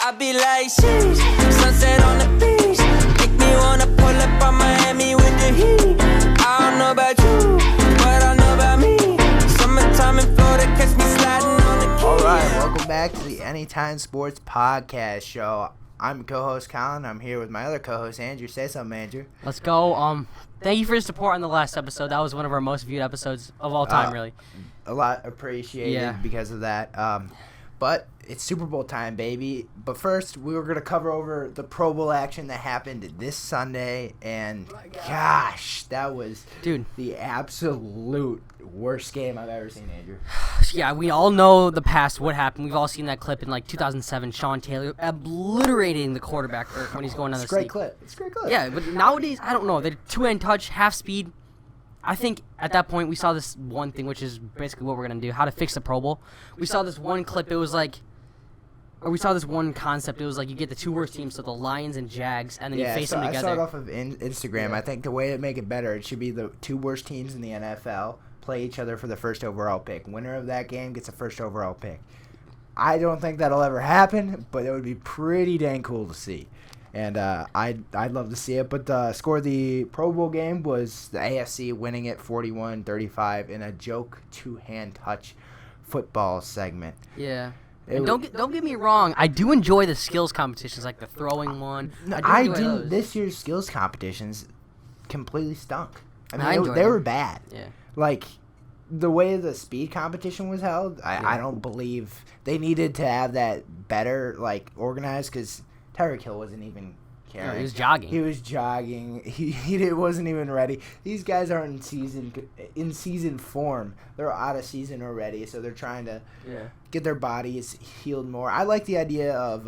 I be like, sheesh, sunset on the beach. Make me wanna pull up on Miami with the heat. I don't know about you, but I know about me. Summertime in Florida, catch me sliding on the keys. All right, welcome back to the Anytime Sports Podcast Show. I'm co-host Colin. I'm here with my other co-host Andrew. Say something, Andrew. Let's go. Thank you for your support on the last episode. That was one of our most viewed episodes of all time, really. A lot appreciated because of that. But it's Super Bowl time, baby. But first, we were going to cover over the Pro Bowl action that happened this Sunday. And, gosh, that was the absolute worst game I've ever seen, Andrew. Yeah, we all know the past, what happened. We've all seen that clip in, 2007, Sean Taylor obliterating the quarterback when he's going down the It's a great clip. Yeah, but nowadays, I don't know. They're two-hand touch, half speed. I think at that point we saw this one thing, which is basically what we're going to do, how to fix the Pro Bowl. We saw this one clip. It was we saw this one concept. It was you get the two worst teams, so the Lions and Jags, and then you face them together. I saw it off of Instagram. Yeah. I think the way to make it better, it should be the two worst teams in the NFL play each other for the first overall pick. Winner of that game gets the first overall pick. I don't think that'll ever happen, but it would be pretty dang cool to see. And I'd love to see it. But the score of the Pro Bowl game was the AFC winning it 41-35 in a joke two-hand touch football segment. Yeah. Don't get me wrong. I do enjoy the skills competitions, like the throwing one. I didn't. This year's skills competitions completely stunk. I mean, they were bad. Yeah. The way the speed competition was held, I don't believe they needed to have that better, organized, because Tyreek Hill wasn't even caring. No, he was jogging. He wasn't even ready. These guys aren't in season form. They're out of season already, so they're trying to get their bodies healed more. I like the idea of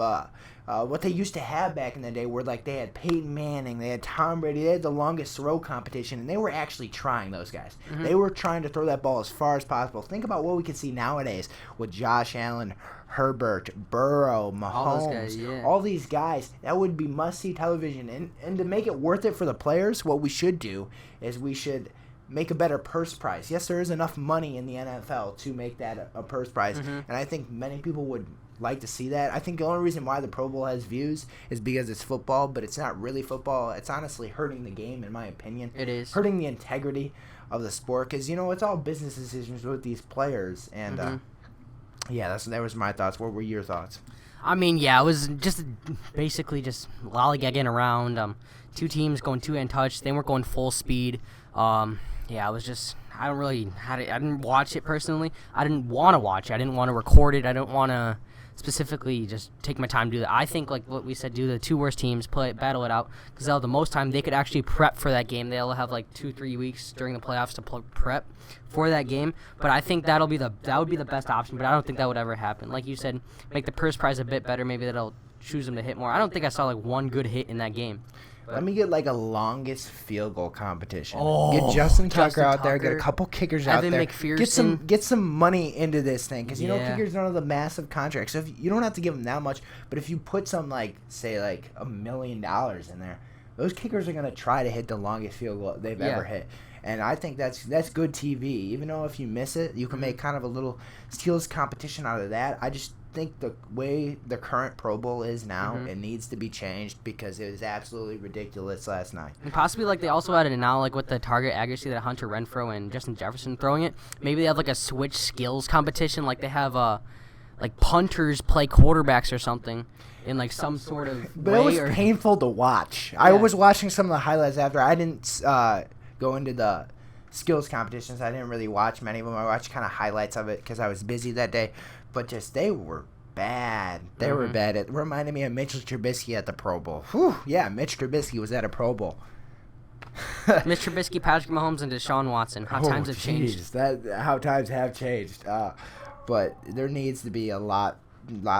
what they used to have back in the day, where they had Peyton Manning, they had Tom Brady, they had the longest throw competition, and they were actually trying, those guys. Mm-hmm. They were trying to throw that ball as far as possible. Think about what we can see nowadays with Josh Allen, Herbert, Burrow, Mahomes, all these guys. That would be must-see television. And to make it worth it for the players, what we should do is we should make a better purse prize. Yes, there is enough money in the NFL to make that a purse prize, and I think many people would like to see that. I think the only reason why the Pro Bowl has views is because it's football, but it's not really football. It's honestly hurting the game, in my opinion. It is. Hurting the integrity of the sport, because, it's all business decisions with these players, and that was my thoughts. What were your thoughts? I mean, it was just basically just lollygagging around. Two teams going two-hand touch. They weren't going full speed. It was just, I didn't watch it personally. I didn't want to watch it. I didn't want to record it. I didn't want to specifically just take my time to do that. I think, what we said, do the two worst teams, battle it out, because they'll have the most time. They could actually prep for that game. They'll have 2-3 weeks during the playoffs to prep for that game. But I think that would be the best option. But I don't think that would ever happen. Like you said, make the purse prize a bit better. Maybe that'll choose them to hit more. I don't think I saw one good hit in that game. Let me get a longest field goal competition. Get Justin Tucker out there. Get a couple kickers out there. McPherson. Get some money into this thing, because kickers don't have the massive contracts. So you don't have to give them that much, but if you put some say $1 million in there, those kickers are gonna try to hit the longest field goal they've ever hit. And I think that's good TV. Even though if you miss it, you can make kind of a little skills competition out of that. I just think the way the current Pro Bowl is now, it needs to be changed, because it was absolutely ridiculous last night. And possibly they also added it now, with the target accuracy that Hunter Renfrow and Justin Jefferson throwing it. Maybe they have a switch skills competition, they have punters play quarterbacks or something in some sort of but way. It was painful to watch. I was watching some of the highlights after. I didn't go into the skills competitions. I didn't really watch many of them. I watched kind of highlights of it because I was busy that day. But they were bad. They were bad. It reminded me of Mitchell Trubisky at the Pro Bowl. Whew, yeah, Mitch Trubisky was at a Pro Bowl. Mitch Trubisky, Patrick Mahomes, and Deshaun Watson. How times have changed. How times have changed. But there needs to be a lot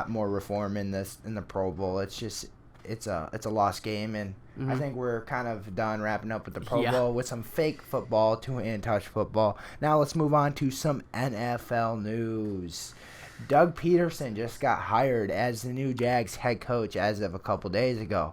more reform in the Pro Bowl. It's a lost game, and I think we're kind of done wrapping up with the Pro Bowl with some fake football, two-hand touch football. Now let's move on to some NFL news. Doug Peterson just got hired as the new Jags head coach as of a couple days ago.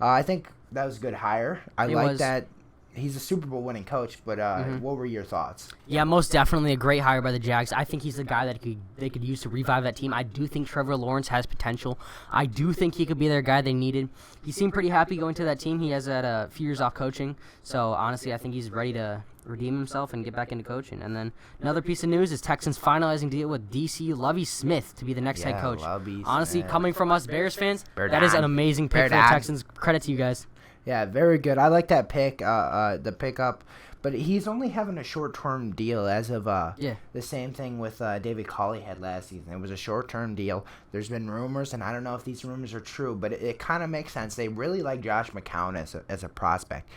I think that was a good hire. I like that he's a Super Bowl winning coach, but what were your thoughts? Yeah, most definitely a great hire by the Jags. I think he's the guy that they could use to revive that team. I do think Trevor Lawrence has potential. I do think he could be their guy they needed. He seemed pretty happy going to that team. He has had a few years off coaching, so honestly, I think he's ready to redeem himself and get back into coaching. And then another piece of news is Texans finalizing deal with D.C. Lovie Smith to be the next head coach. Honestly, coming from us Bears fans, that is an amazing pick for the Texans. Credit to you guys. Yeah, very good. I like that pick, the pickup. But he's only having a short-term deal as of the same thing with David Culley had last season. It was a short-term deal. There's been rumors, and I don't know if these rumors are true, but it kind of makes sense. They really like Josh McCown as a prospect.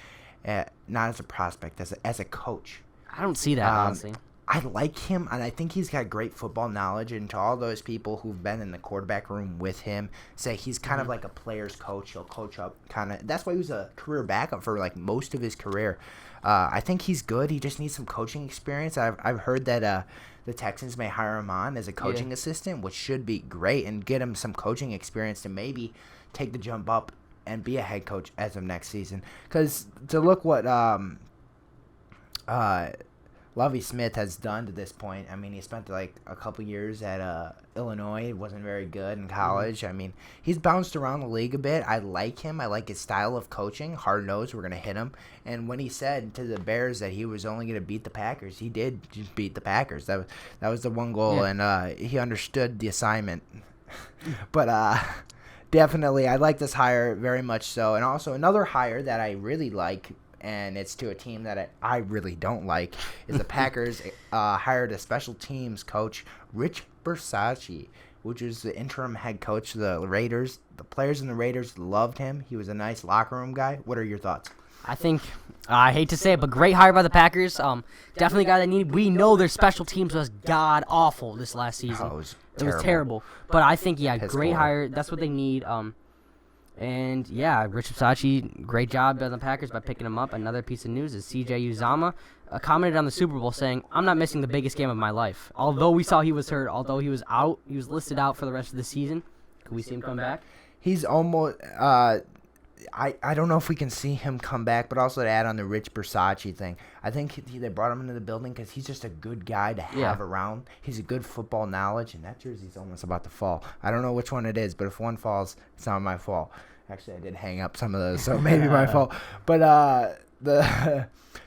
Not as a prospect, as a coach. I don't see that, honestly. I like him, and I think he's got great football knowledge. And to all those people who've been in the quarterback room with him, say he's kind of like a player's coach. He'll coach up kind of. That's why he was a career backup for like most of his career. I think he's good. He just needs some coaching experience. I've heard that the Texans may hire him on as a coaching assistant, which should be great, and get him some coaching experience to maybe take the jump up and be a head coach as of next season. Because to look what Lovie Smith has done to this point. I mean, he spent like a couple years at Illinois. He wasn't very good in college. I mean, he's bounced around the league a bit. I like him. I like his style of coaching. Hard nosed. We're going to hit him. And when he said to the Bears that he was only going to beat the Packers, he did just beat the Packers. That was the one goal, and he understood the assignment. But definitely, I like this hire very much so. And also another hire that I really like, and it's to a team that I really don't like, is the Packers hired a special teams coach, Rich Bisaccia, which is the interim head coach of the Raiders. The players in the Raiders loved him. He was a nice locker room guy. What are your thoughts? I think, I hate to say it, but great hire by the Packers. Definitely a guy that needed. We know their special teams was god-awful this last season. Oh, it was terrible. But I think, great hire. That's what they need. And, Rich Bisaccia, great job by the Packers by picking him up. Another piece of news is C.J. Uzomah commented on the Super Bowl saying, "I'm not missing the biggest game of my life." Although we saw he was hurt, although he was out, he was listed out for the rest of the season. Can we see him come back? He's almost I don't know if we can see him come back, but also to add on the Rich Bisaccia thing, I think they brought him into the building because he's just a good guy to have around. He's a good football knowledge, and that jersey's almost about to fall. I don't know which one it is, but if one falls, it's not my fault. Actually, I did hang up some of those, so maybe my fault. But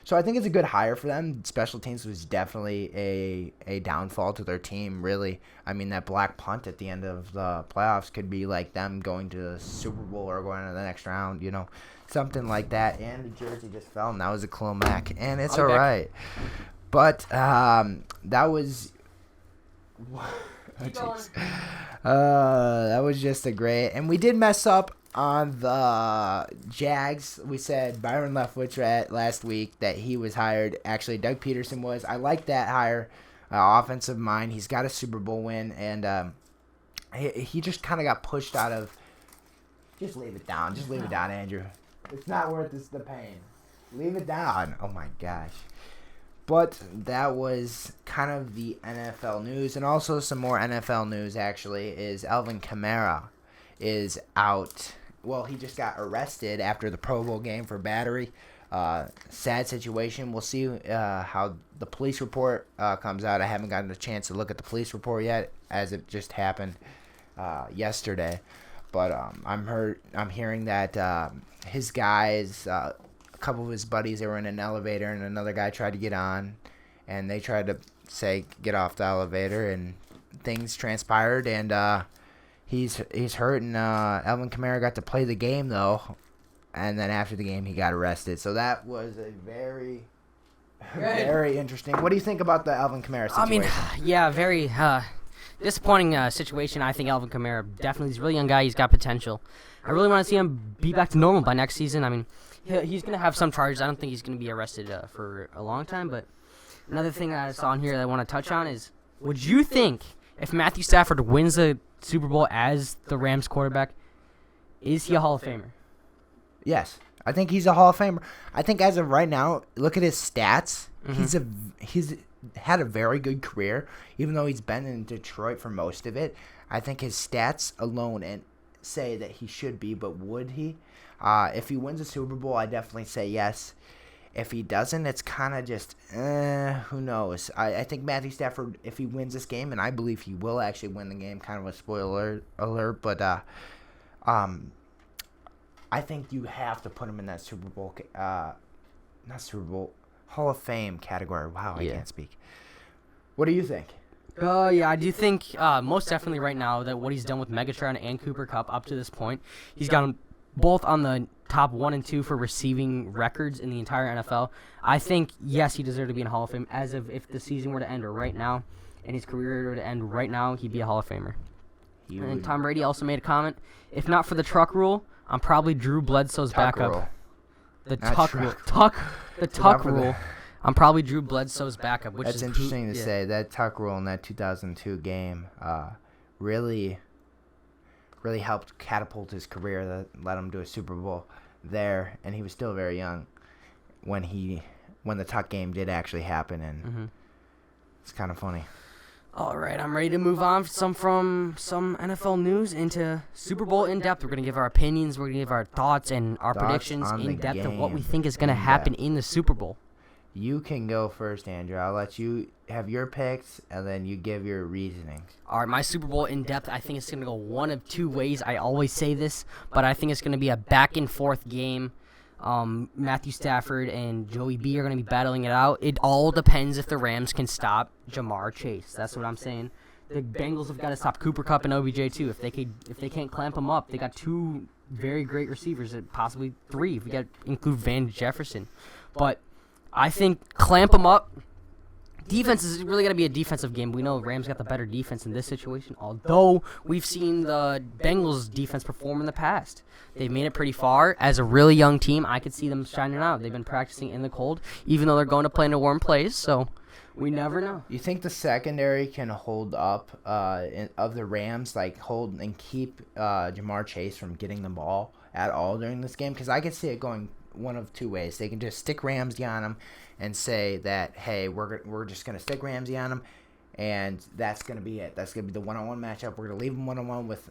so I think it's a good hire for them. Special teams was definitely a downfall to their team, really. I mean, that black punt at the end of the playoffs could be like them going to the Super Bowl or going to the next round, something like that. And the jersey just fell, and that was a Khalil Mack, and it's all right. But that was... that was just a great... And we did mess up on the Jags. We said Byron Leftwich last week that he was hired. Actually, Doug Peterson was. I like that hire. Offensive mind. He's got a Super Bowl win, and he just kind of got pushed out of. Just leave it down. Just leave it down, Andrew. It's not worth the pain. Leave it down. Oh my gosh. But that was kind of the NFL news, and also some more NFL news. Actually, is Alvin Kamara is out. Well, he just got arrested after the Pro Bowl game for battery. Sad situation. We'll see how the police report comes out. I haven't gotten a chance to look at the police report yet, as it just happened yesterday. But I'm hearing that his guys, a couple of his buddies, they were in an elevator, and another guy tried to get on, and they tried to say get off the elevator, and things transpired, and he's hurt, and Alvin Kamara got to play the game though. And then after the game, he got arrested. So that was a very, very interesting. What do you think about the Alvin Kamara situation? I mean, very disappointing situation. I think Alvin Kamara definitely is a really young guy. He's got potential. I really want to see him be back to normal by next season. I mean, he's going to have some charges. I don't think he's going to be arrested for a long time. But another thing that I saw in here that I want to touch on is, would you think if Matthew Stafford wins the Super Bowl as the Rams quarterback, is he a Hall of Famer? Yes, I think he's a Hall of Famer. I think as of right now, look at his stats. Mm-hmm. He's had a very good career, even though he's been in Detroit for most of it. I think his stats alone and say that he should be, but would he? If he wins a Super Bowl, I definitely say yes. If he doesn't, it's kind of just, who knows? I think Matthew Stafford, if he wins this game, and I believe he will actually win the game, kind of a spoiler alert, but I think you have to put him in that Super Bowl, not Super Bowl, Hall of Fame category. Wow, I can't speak. What do you think? Yeah, I do think most definitely right now that what he's done with Megatron and Cooper Kupp up to this point, he's got them both on the top 1 and 2 for receiving records in the entire NFL. I think, yes, he deserves to be in Hall of Fame. As of if the season were to end right now and his career were to end right now, he'd be a Hall of Famer. And Tom Brady also made a comment, if not for the truck rule, I'm probably Drew Bledsoe's backup. Rule. The tuck rule. I'm probably Drew Bledsoe's backup. Which That's is interesting to say. That tuck rule in that 2002 game really helped catapult his career. That led him to a Super Bowl there, and he was still very young when the tuck game did actually happen, and it's kind of funny. All right, I'm ready to move on from some NFL news into Super Bowl in depth. We're gonna give our opinions, we're gonna give our thoughts and our predictions in depth of what we think is gonna happen in the Super Bowl. You can go first, Andrew. I'll let you have your picks, and then you give your reasonings. All right, my Super Bowl in-depth, I think it's going to go one of two ways. I always say this, but I think it's going to be a back-and-forth game. Matthew Stafford and Joey B are going to be battling it out. It all depends if the Rams can stop Jamar Chase. That's what I'm saying. The Bengals have got to stop Cooper Kupp and OBJ, too. If they can't clamp them up, they got two very great receivers, possibly three if we got to include Van Jefferson. But I think clamp them up. Defense is really going to be a defensive game. We know Rams got the better defense in this situation, although we've seen the Bengals' defense perform in the past. They've made it pretty far. As a really young team, I could see them shining out. They've been practicing in the cold, even though they're going to play in a warm place, so we never know. You think the secondary can hold up of the Rams, like hold and keep Jamar Chase from getting the ball at all during this game? Because I could see it going one of two ways. They can just stick Ramsey on him and say that, hey, we're just going to stick Ramsey on him, and that's going to be it. That's going to be the one-on-one matchup. We're going to leave him one-on-one with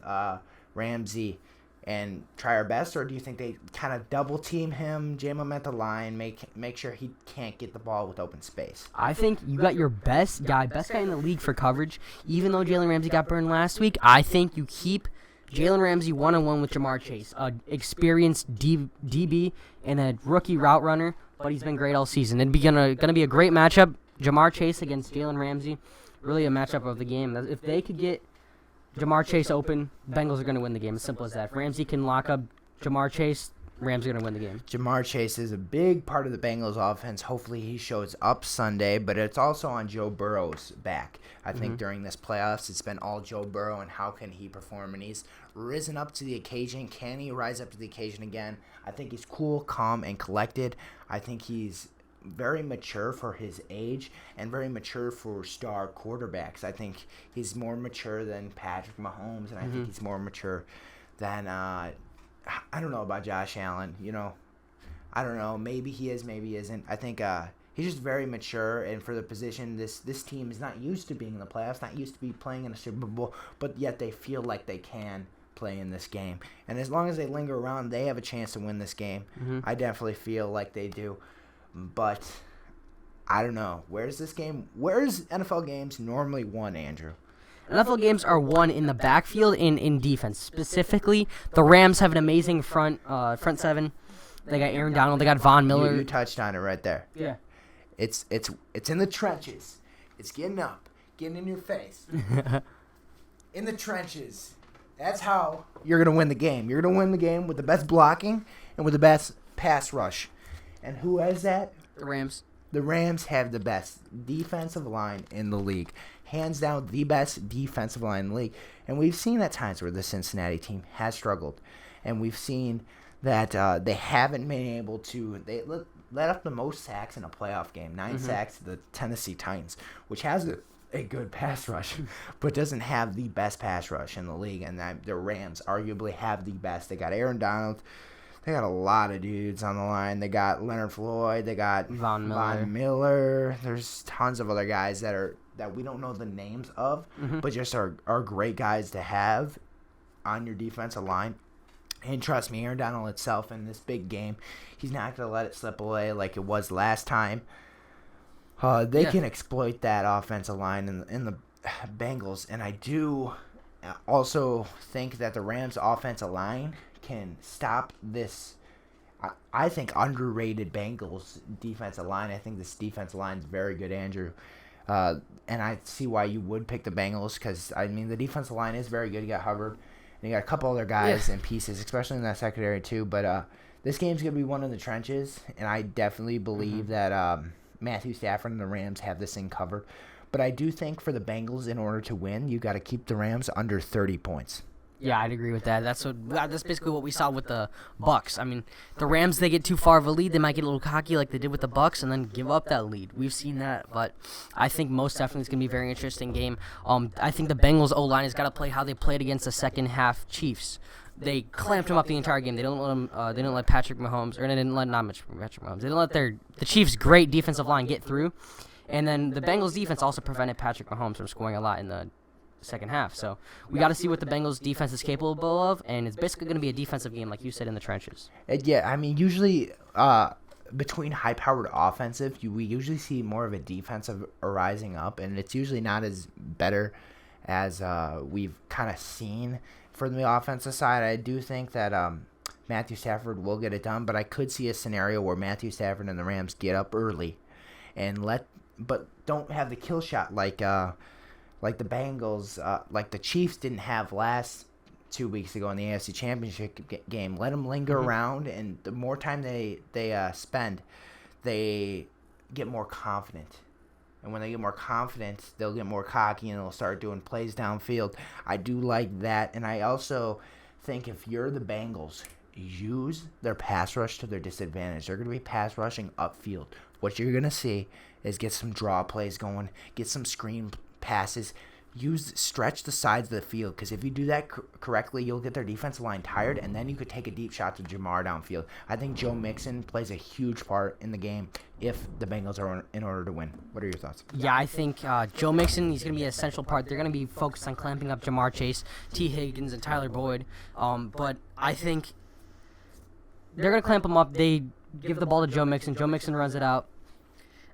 Ramsey and try our best, or do you think they kind of double-team him, jam him at the line, make sure he can't get the ball with open space? I think you got your best guy in the league for coverage. Even though Jalen Ramsey got burned last week, I think you keep Jalen Ramsey one-on-one with Jamar Chase, an experienced DB and a rookie route runner, but he's been great all season. It'd be gonna be a great matchup. Jamar Chase against Jalen Ramsey, really a matchup of the game. If they could get Jamar Chase open, Bengals are going to win the game. As simple as that. If Ramsey can lock up Jamar Chase, Rams are going to win the game. Jamar Chase is a big part of the Bengals offense. Hopefully he shows up Sunday, but it's also on Joe Burrow's back. I think during this playoffs, it's been all Joe Burrow and how can he perform, and he's risen up to the occasion. Can he rise up to the occasion again? I think he's cool, calm, and collected. I think he's very mature for his age and very mature for star quarterbacks. I think he's more mature than Patrick Mahomes, and I think he's more mature than I don't know about Josh Allen. I don't know. Maybe he is, maybe he isn't. I think he's just very mature, and for the position, this team is not used to being in the playoffs, not used to be playing in a Super Bowl, but yet they feel like they can play in this game. And as long as they linger around, they have a chance to win this game. I definitely feel like they do. But I don't know. Where's NFL games normally won, Andrew? NFL games are won in the backfield and in defense. Specifically, the Rams have an amazing front seven. They got Aaron Donald. They got Von Miller. You touched on it right there. Yeah. It's in the trenches. It's getting up, getting in your face. In the trenches. That's how you're going to win the game. You're going to win the game with the best blocking and with the best pass rush. And who has that? The Rams. The Rams have the best defensive line in the league. Hands down, the best defensive line in the league. And we've seen at times where the Cincinnati team has struggled. And we've seen that they haven't been able to. They let up the most sacks in a playoff game. 9 sacks to the Tennessee Titans, which has a good pass rush, but doesn't have the best pass rush in the league. And the Rams arguably have the best. They got Aaron Donald. They got a lot of dudes on the line. They got Leonard Floyd. They got Von Miller. There's tons of other guys that we don't know the names of, but just are great guys to have on your defensive line. And trust me, Aaron Donald itself in this big game, he's not going to let it slip away like it was last time. They can exploit that offensive line in the Bengals, and I do also think that the Rams' offensive line can stop this, I think, underrated Bengals defensive line. I think this defensive line is very good, Andrew. And I see why you would pick the Bengals because, I mean, the defensive line is very good. You got Hubbard, and you got a couple other guys and pieces, especially in that secondary too. But this game's going to be one in the trenches, and I definitely believe that Matthew Stafford and the Rams have this thing covered. But I do think for the Bengals, in order to win, you got to keep the Rams under 30 points. Yeah, I'd agree with that. That's basically what we saw with the Bucs. I mean, the Rams, they get too far of a lead, they might get a little cocky like they did with the Bucs and then give up that lead. We've seen that, but I think most definitely it's going to be a very interesting game. I think the Bengals O-line has got to play how they played against the second half Chiefs. They clamped him up the entire game. They didn't let him. They didn't let Patrick Mahomes, or they didn't let Patrick Mahomes. They didn't let the Chiefs' great defensive line get through, and then the Bengals' defense also prevented Patrick Mahomes from scoring a lot in the second half. So we got to see what the Bengals' defense is capable of, and it's basically going to be a defensive game, like you said, in the trenches. Yeah, I mean, usually between high-powered offensive, we usually see more of a defensive rising up, and it's usually not as better as we've kind of seen. For the offensive side, I do think that Matthew Stafford will get it done, but I could see a scenario where Matthew Stafford and the Rams get up early and but don't have the kill shot like the Bengals, like the Chiefs didn't have last 2 weeks ago in the AFC Championship game. Let them linger around, and the more time they spend, they get more confident. And when they get more confident, they'll get more cocky and they'll start doing plays downfield. I do like that. And I also think if you're the Bengals, use their pass rush to their disadvantage. They're going to be pass rushing upfield. What you're going to see is get some draw plays going, get some screen passes, stretch the sides of the field, because if you do that correctly, you'll get their defensive line tired, and then you could take a deep shot to Jamar downfield. I think Joe Mixon plays a huge part in the game if the Bengals are in order to win. What are your thoughts? Yeah, I think Joe Mixon, he's going to be an essential part. They're going to be focused on clamping up Jamar Chase, T. Higgins, and Tyler Boyd. But I think they're going to clamp him up. They give the ball to Joe Mixon. Joe Mixon runs it out.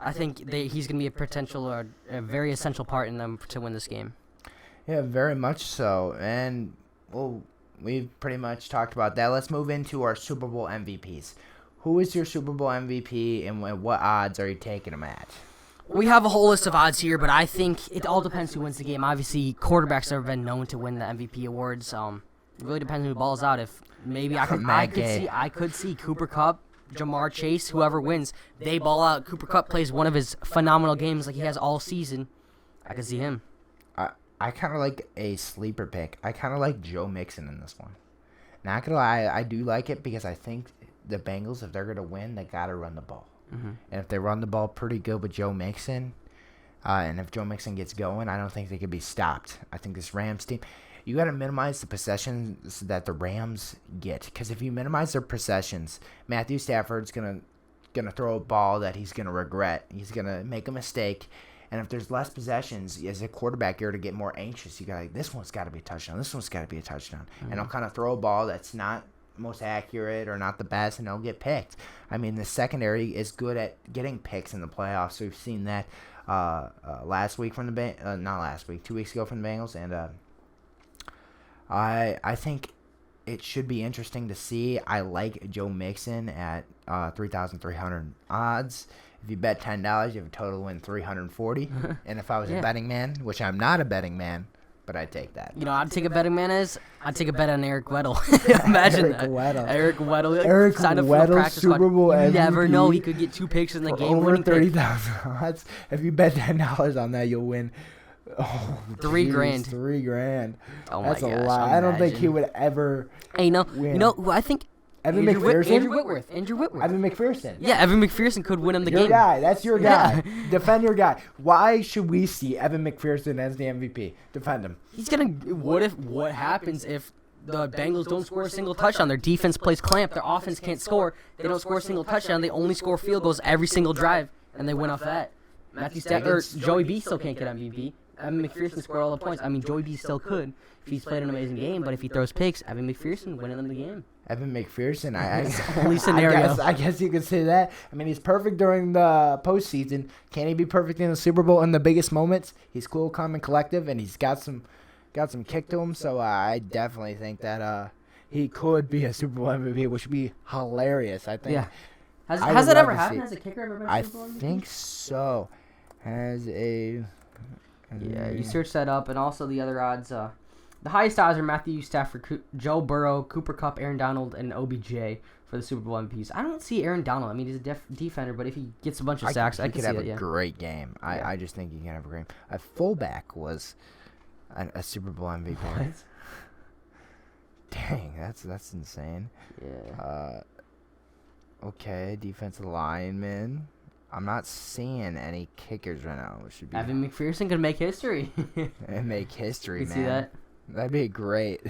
I think he's going to be a potential or a very essential part in them to win this game. Yeah, very much so. And, well, we've pretty much talked about that. Let's move into our Super Bowl MVPs. Who is your Super Bowl MVP, and what odds are you taking them at? We have a whole list of odds here, but I think it all depends who wins the game. Obviously, quarterbacks have been known to win the MVP awards. It really depends who balls out. If maybe I could see Cooper Kupp, Jamar Chase, whoever wins, they ball out. Cooper Kupp plays one of his phenomenal games like he has all season. I could see him. I kind of like a sleeper pick. I kind of like Joe Mixon in this one. Not going to lie, I do like it because I think the Bengals, if they're going to win, they got to run the ball. Mm-hmm. And if they run the ball pretty good with Joe Mixon, and if Joe Mixon gets going, I don't think they could be stopped. I think this Rams team, you got to minimize the possessions that the Rams get. Because if you minimize their possessions, Matthew Stafford's gonna throw a ball that he's going to regret. He's going to make a mistake. And if there's less possessions, as a quarterback, you're to get more anxious. You got like, this one's got to be a touchdown. This one's got to be a touchdown. Mm-hmm. And I'll kind of throw a ball that's not most accurate or not the best, and they'll get picked. I mean, the secondary is good at getting picks in the playoffs. We've seen that last week from the not last week, 2 weeks ago from the Bengals, and I think it should be interesting to see. I like Joe Mixon at 3,300 odds. If you bet $10, you have a total win $340. And if I was a betting man, which I'm not a betting man, but I'd take that. You know, I'd take a betting man I'd take a bet on Eric Weddle. Imagine Eric Weddle. Eric Weddle, Super Bowl MVP. You never know. He could get 2 picks in the game. Over 30,000 odds. If you bet $10 on that, you'll win. Oh, $3,000. $3,000. Oh my That's gosh, a lot. I don't think he would ever. Hey, win. You know, I think. Evan McPherson? Andrew Whitworth. Evan McPherson. Yeah, Evan McPherson could win him the game. Your guy. That's your guy. Defend your guy. Why should we see Evan McPherson as the MVP? Defend him. He's gonna. What happens if the Bengals don't score a single touchdown? Their defense plays clamp. Their offense can't score. They don't score a single touchdown. They only score field goals every single drive, and they win off that. Matthew Stafford, Joey B still can't get MVP. Evan McPherson scored all the points. I mean, Joey B still could if he's played an amazing game, but if he throws picks, Evan McPherson winning them the game. Evan McPherson, Only scenario. I guess you could say that. I mean, he's perfect during the postseason. Can he be perfect in the Super Bowl in the biggest moments? He's cool, calm, and collective, and he's got some kick to him. So I definitely think that he could be a Super Bowl MVP, which would be hilarious. I think. Yeah. Has that ever happened? Has a kicker ever been a Super Bowl MVP? I think so. Yeah, you search that up, and also the other odds. The highest odds are Matthew Stafford, Joe Burrow, Cooper Kupp, Aaron Donald, and OBJ for the Super Bowl MVPs. I don't see Aaron Donald. I mean, he's a defender, but if he gets a bunch of sacks, I could see it. He could have a great game. I just think he can have a great game. A fullback was a Super Bowl MVP. What? Dang, that's insane. Yeah. Okay, defensive lineman. I'm not seeing any kickers right now. It should be Evan McPherson could make history. and make history, you man. See that? That'd be great.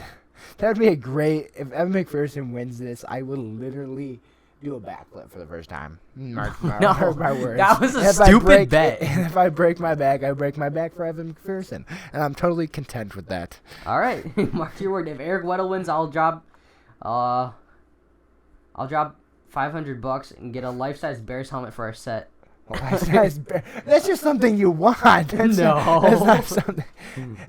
That'd be a great. If Evan McPherson wins this, I would literally do a backflip for the first time. Mark my words. That was a stupid bet. If I break my back, I break my back for Evan McPherson, and I'm totally content with that. All right, mark your word. If Eric Weddle wins, I'll drop $500 and get a life-size Bears helmet for our set. That's just something you want. That's not something.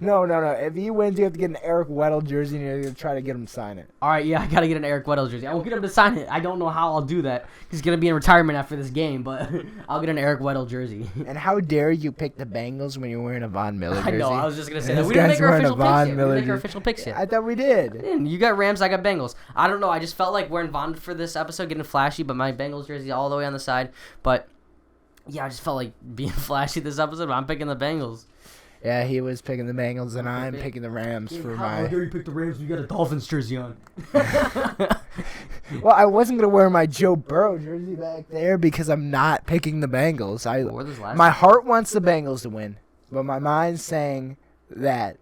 No. If he wins, you have to get an Eric Weddle jersey, and you're going to try to get him to sign it. All right, yeah, I got to get an Eric Weddle jersey. I won't get him to sign it. I don't know how I'll do that. He's going to be in retirement after this game, but I'll get an Eric Weddle jersey. And how dare you pick the Bengals when you're wearing a Von Miller jersey? I know, I was just going to say that. We didn't make our official picks yet. We didn't make our official picks yet. I thought we did. You got Rams, I got Bengals. I don't know. I just felt like wearing Von for this episode, getting flashy, but my Bengals jersey all the way on the side. But yeah, I just felt like being flashy this episode, but I'm picking the Bengals. Yeah, he was picking the Bengals, and I'm picking the Rams for my... How dare you pick the Rams when you got a Dolphins jersey on? Well, I wasn't going to wear my Joe Burrow jersey back there because I'm not picking the Bengals. My heart wants the Bengals to win, but my mind's saying that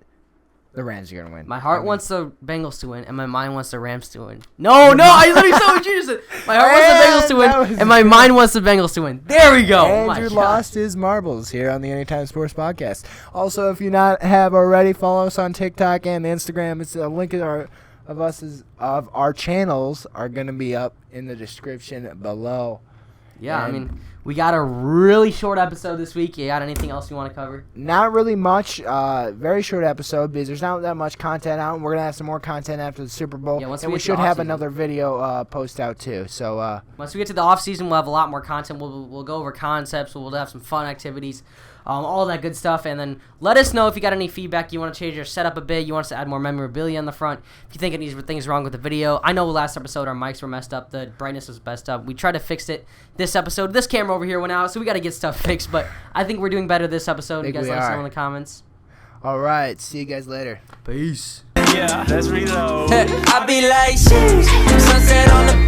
the Rams are going to win. My heart wants the Bengals to win, and my mind wants the Rams to win. No, I literally saw what you just said. My heart wants the Bengals to win, and my mind wants the Bengals to win. There we go. Andrew lost his marbles here on the Anytime Sports Podcast. Also, if you not have already, follow us on TikTok and Instagram. It's a link of our channels are going to be up in the description below. Yeah, I mean, we got a really short episode this week. You got anything else you want to cover? Not really much. Very short episode because there's not that much content out, and we're going to have some more content after the Super Bowl. Yeah, and we should have another video post out too. So once we get to the off-season, we'll have a lot more content. We'll go over concepts. We'll have some fun activities. All that good stuff, and then let us know if you got any feedback. You want to change your setup a bit. You want us to add more memorabilia on the front. If you think any things wrong with the video, I know last episode our mics were messed up. The brightness was messed up. We tried to fix it this episode. This camera over here went out, so we got to get stuff fixed. But I think we're doing better this episode. You guys let us know in the comments. All right, see you guys later. Peace. Yeah, let's reload. I be like, sheesh, sunset on the